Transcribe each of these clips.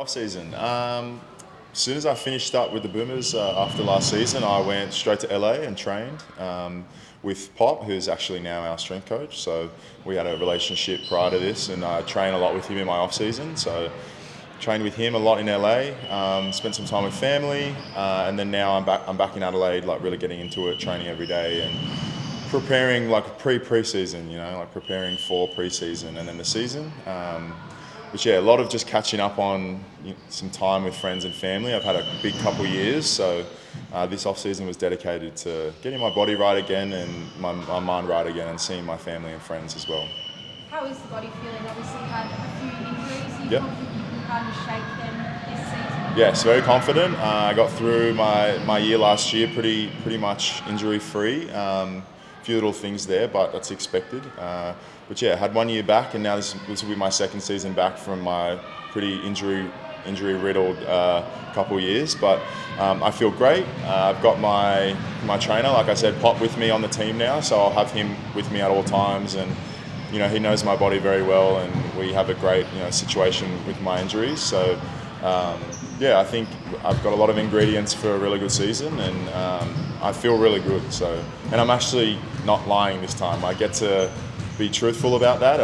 off season. As soon as I finished up with the Boomers after last season, I went straight to LA and trained with Pop, who's actually now our strength coach. So we had a relationship prior to this, and I train a lot with him in my off season. So trained with him a lot in LA. Spent some time with family, and then now I'm back in Adelaide, like really getting into it, training every day and preparing like pre-season. Like preparing for pre-season and then the season. But yeah, a lot of just catching up on some time with friends and family. I've had a big couple years, so this off season was dedicated to getting my body right again and my mind right again, and seeing my family and friends as well. How is the body feeling? Obviously, you had a few injuries. Are you Yep. confident you can kind of shake them this season? Yes, very confident. I got through my year last year pretty much injury free. A few little things there, but that's expected. But yeah, had 1 year back, and now this will be my second season back from my pretty injury riddled couple years. But I feel great. I've got my trainer, like I said, Pop, with me on the team now, so I'll have him with me at all times, and he knows my body very well, and we have a great situation with my injuries. So yeah, I think I've got a lot of ingredients for a really good season, and I feel really good. So, and I'm actually not lying this time. I get to be truthful about that.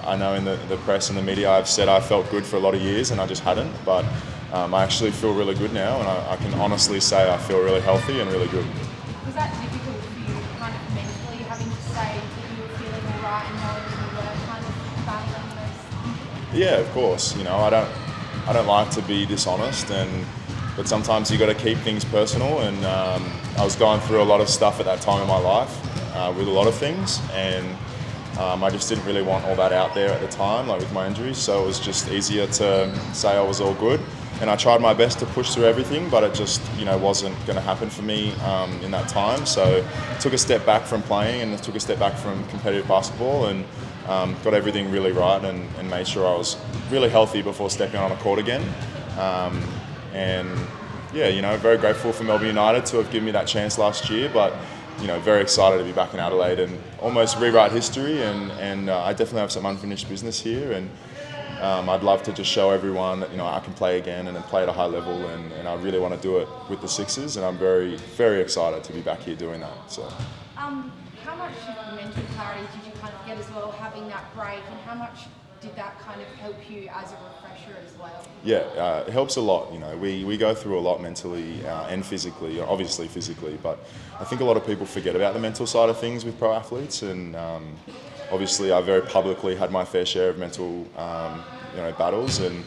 I know in the press and the media I've said I felt good for a lot of years, and I just hadn't. But I actually feel really good now, and I can honestly say I feel really healthy and really good. Was that difficult for you, kind of mentally, having to say that you were feeling all right and knowing that you were kind of battling those? Yeah, of course. I don't like to be dishonest, but sometimes you got to keep things personal. And I was going through a lot of stuff at that time in my life with a lot of things, and I just didn't really want all that out there at the time, like with my injuries. So it was just easier to say I was all good. And I tried my best to push through everything, but it just wasn't going to happen for me in that time. So I took a step back from playing, and took a step back from competitive basketball, and got everything really right, and made sure I was really healthy before stepping on a court again. And yeah, very grateful for Melbourne United to have given me that chance last year, but very excited to be back in Adelaide and almost rewrite history. And I definitely have some unfinished business here, and I'd love to just show everyone that I can play again and play at a high level, and I really want to do it with the Sixers, and I'm very, very excited to be back here doing that. So. How much mental clarity did you kind of get as well, having that break, and how much did that kind of help you as a refresher as well? Yeah, it helps a lot. We go through a lot mentally and physically, obviously physically, but I think a lot of people forget about the mental side of things with pro athletes, and obviously I very publicly had my fair share of mental battles, and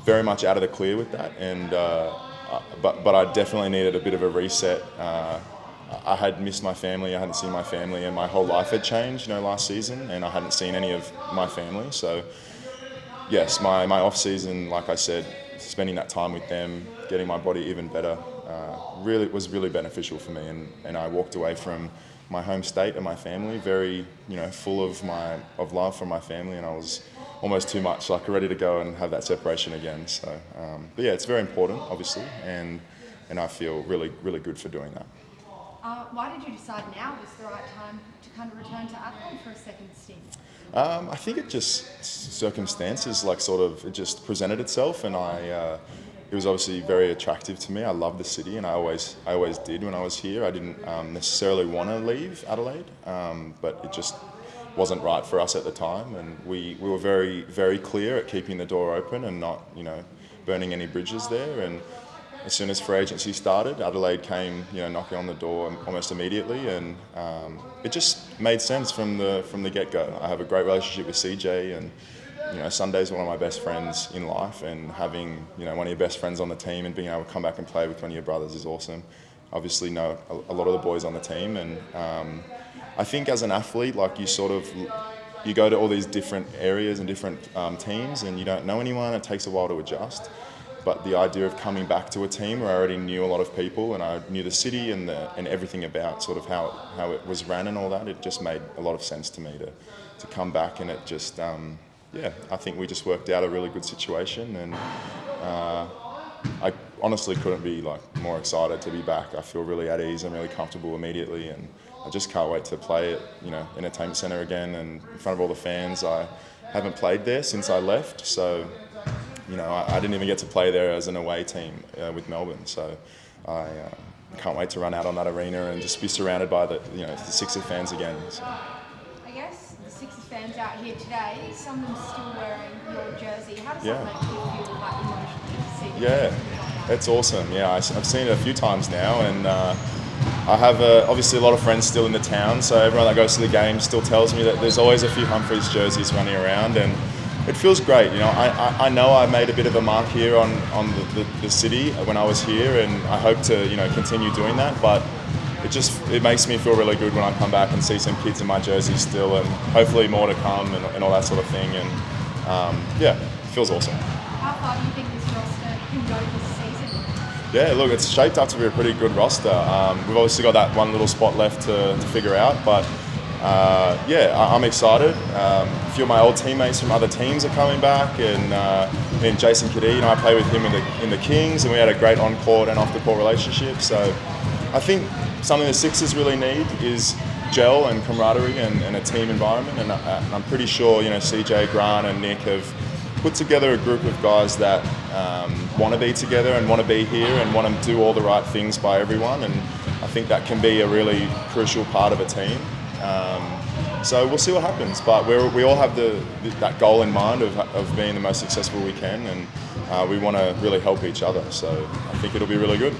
very much out of the clear with that. And but I definitely needed a bit of a reset. I had missed my family. I hadn't seen my family, and my whole life had changed, last season, and I hadn't seen any of my family. So, yes, my off season, like I said, spending that time with them, getting my body even better, was really beneficial for me. And I walked away from my home state and my family very, full of love for my family, and I was almost too much, like ready to go and have that separation again. So, but yeah, it's very important, obviously, and I feel really, really good for doing that. Why did you decide now was the right time to kind of return to Adelaide for a second stint? I think it just circumstances, it just presented itself, and it was obviously very attractive to me. I love the city, and I always did when I was here. I didn't necessarily want to leave Adelaide, but it just wasn't right for us at the time, and we were very, very clear at keeping the door open and not burning any bridges there. And as soon as free agency started, Adelaide came, knocking on the door almost immediately, and it just made sense from the get-go. I have a great relationship with CJ, and Sunday's one of my best friends in life, and having one of your best friends on the team and being able to come back and play with one of your brothers is awesome. Obviously, know a lot of the boys on the team, and I think as an athlete, you go to all these different areas and different teams, and you don't know anyone. It takes a while to adjust. But the idea of coming back to a team where I already knew a lot of people, and I knew the city and everything about sort of how it was ran and all that, it just made a lot of sense to me to come back. And it just, I think we just worked out a really good situation, and I honestly couldn't be more excited to be back. I feel really at ease and really comfortable immediately, and I just can't wait to play at Entertainment Centre again and in front of all the fans. I haven't played there since I left, so I didn't even get to play there as an away team with Melbourne, so I can't wait to run out on that arena and just be surrounded by the Sixers fans again. So. I guess the Sixers fans out here today, some of them still wearing your jersey. How does Yeah. that make you feel, like, emotionally to see? Yeah, it's awesome. Yeah, I've seen it a few times now, and I have obviously a lot of friends still in the town, so everyone that goes to the game still tells me that there's always a few Humphries jerseys running around, and it feels great. I know I made a bit of a mark here on the city when I was here, and I hope to continue doing that. But it makes me feel really good when I come back and see some kids in my jersey still, and hopefully more to come and all that sort of thing. And yeah, it feels awesome. How far do you think this roster can go this season? Yeah, look, it's shaped up to be a pretty good roster. We've obviously got that one little spot left to figure out, but I'm excited. A few of my old teammates from other teams are coming back, and Jason Kadee, I played with him in the Kings, and we had a great on-court and off-the-court relationship. So I think something the Sixers really need is gel and camaraderie and a team environment, and I'm pretty sure CJ, Grant and Nick have put together a group of guys that want to be together and want to be here and want to do all the right things by everyone, and I think that can be a really crucial part of a team. So we'll see what happens, but we all have that goal in mind of being the most successful we can, and we want to really help each other. So I think it'll be really good.